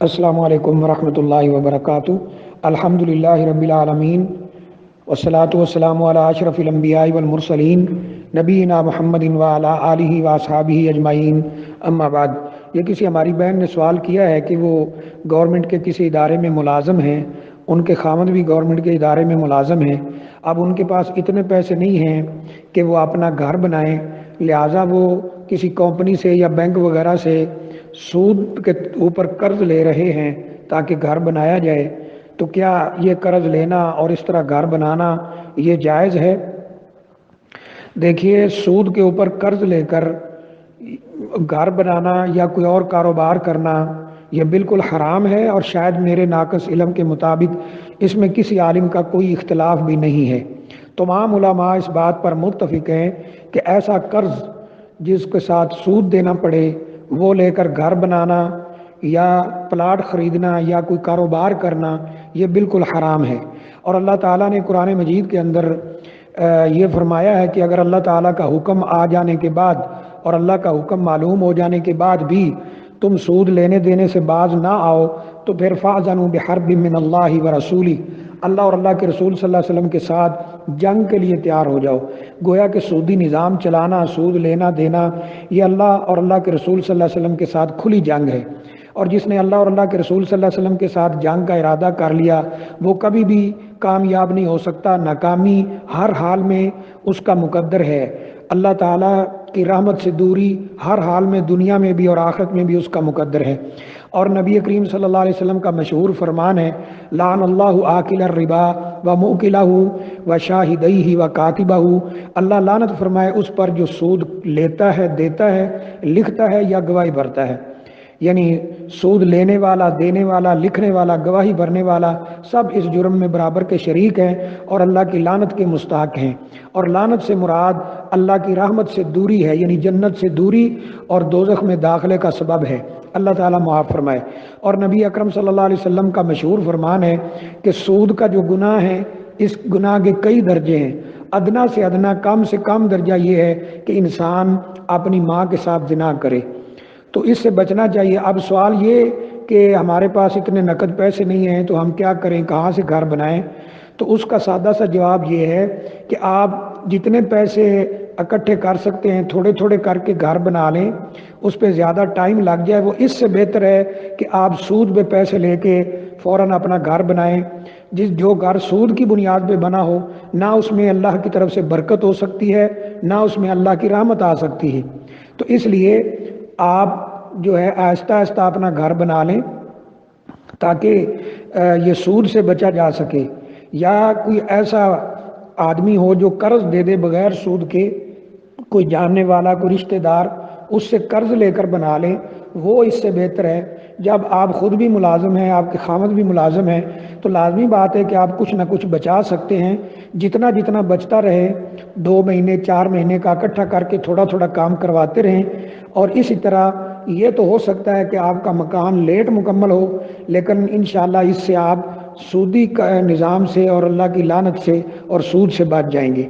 السلام علیکم ورحمۃ اللہ وبرکاتہ۔ الحمدللہ رب العالمین والصلاة والسلام علی اشرف الانبیاء والمرسلین نبینا محمد وعلی آلہ واصحابہ اجمعین، اما بعد۔ یہ کسی ہماری بہن نے سوال کیا ہے کہ وہ گورنمنٹ کے کسی ادارے میں ملازم ہیں، ان کے خاوند بھی گورنمنٹ کے ادارے میں ملازم ہیں، اب ان کے پاس اتنے پیسے نہیں ہیں کہ وہ اپنا گھر بنائیں، لہٰذا وہ کسی کمپنی سے یا بینک وغیرہ سے سود کے اوپر قرض لے رہے ہیں تاکہ گھر بنایا جائے، تو کیا یہ قرض لینا اور اس طرح گھر بنانا یہ جائز ہے؟ دیکھیے، سود کے اوپر قرض لے کر گھر بنانا یا کوئی اور کاروبار کرنا یہ بالکل حرام ہے، اور شاید میرے ناقص علم کے مطابق اس میں کسی عالم کا کوئی اختلاف بھی نہیں ہے۔ تمام علماء اس بات پر متفق ہیں کہ ایسا قرض جس کے ساتھ سود دینا پڑے وہ لے کر گھر بنانا یا پلاٹ خریدنا یا کوئی کاروبار کرنا یہ بالکل حرام ہے۔ اور اللہ تعالیٰ نے قرآن مجید کے اندر یہ فرمایا ہے کہ اگر اللہ تعالیٰ کا حکم آ جانے کے بعد اور اللہ کا حکم معلوم ہو جانے کے بعد بھی تم سود لینے دینے سے باز نہ آؤ تو پھر فَأْذَنُوا بِحَرْبٍ مِّنَ اللَّهِ وَرَسُولِهِ، اللہ اور اللہ کے رسول صلی اللہ علیہ وسلم کے ساتھ جنگ کے لیے تیار ہو جاؤ۔ گویا کہ سودی نظام چلانا، سود لینا دینا، یہ اللہ اور اللہ کے رسول صلی اللہ علیہ وسلم کے ساتھ کھلی جنگ ہے، اور جس نے اللہ اور اللہ کے رسول صلی اللہ علیہ وسلم کے ساتھ جنگ کا ارادہ کر لیا وہ کبھی بھی کامیاب نہیں ہو سکتا، ناکامی ہر حال میں اس کا مقدر ہے۔ اللہ تعالیٰ کی رحمت سے دوری ہر حال میں، دنیا میں بھی اور آخرت میں بھی اس کا مقدر ہے۔ اور نبی کریم صلی اللہ علیہ وسلم کا مشہور فرمان ہے، لعن اللہ آکل الربا وموکلہ وشاہدیہ وکاتبہ، اللہ لعنت فرمائے اس پر جو سود لیتا ہے، دیتا ہے، لکھتا ہے یا گواہی بھرتا ہے۔ یعنی سود لینے والا، دینے والا، لکھنے والا، گواہی بھرنے والا سب اس جرم میں برابر کے شریک ہیں اور اللہ کی لعنت کے مستحق ہیں۔ اور لعنت سے مراد اللہ کی رحمت سے دوری ہے، یعنی جنت سے دوری اور دوزخ میں داخلے کا سبب ہے۔ اللہ تعالیٰ معاف فرمائے۔ اور نبی اکرم صلی اللہ علیہ وسلم کا مشہور فرمان ہے کہ سود کا جو گناہ ہے اس گناہ کے کئی درجے ہیں۔ ادنا سے ادنا، کم سے کم درجہ یہ ہے کہ انسان اپنی ماں کے ساتھ زنا کرے، تو اس سے بچنا چاہیے۔ اب سوال یہ کہ ہمارے پاس اتنے نقد پیسے نہیں ہیں تو ہم کیا کریں، کہاں سے گھر بنائیں؟ تو اس کا سادہ سا جواب یہ ہے کہ آپ جتنے پیسے اکٹھے کر سکتے ہیں تھوڑے تھوڑے کر کے گھر بنا لیں، اس پہ زیادہ ٹائم لگ جائے وہ اس سے بہتر ہے کہ آپ سود پہ پیسے لے کے فوراً اپنا گھر بنائیں۔ جو گھر سود کی بنیاد پہ بنا ہو نہ اس میں اللہ کی طرف سے برکت ہو سکتی ہے، نہ اس میں اللہ کی رحمت آ سکتی ہے۔ تو اس لیے آپ جو ہے آہستہ آہستہ اپنا گھر بنا لیں تاکہ یہ سود سے بچا جا سکے، یا کوئی ایسا آدمی ہو جو قرض دے دے بغیر سود کے، کوئی جاننے والا، کوئی رشتہ دار، اس سے قرض لے کر بنا لیں، وہ اس سے بہتر ہے۔ جب آپ خود بھی ملازم ہیں، آپ کے خاوند بھی ملازم ہیں، تو لازمی بات ہے کہ آپ کچھ نہ کچھ بچا سکتے ہیں۔ جتنا جتنا بچتا رہے 2 مہینے 4 مہینے کا اکٹھا کر کے تھوڑا تھوڑا کام کرواتے رہیں، اور اسی طرح یہ تو ہو سکتا ہے کہ آپ کا مکان لیٹ مکمل ہو، لیکن انشاءاللہ اس سے آپ سودی نظام سے اور اللہ کی لعنت سے اور سود سے بچ جائیں گے۔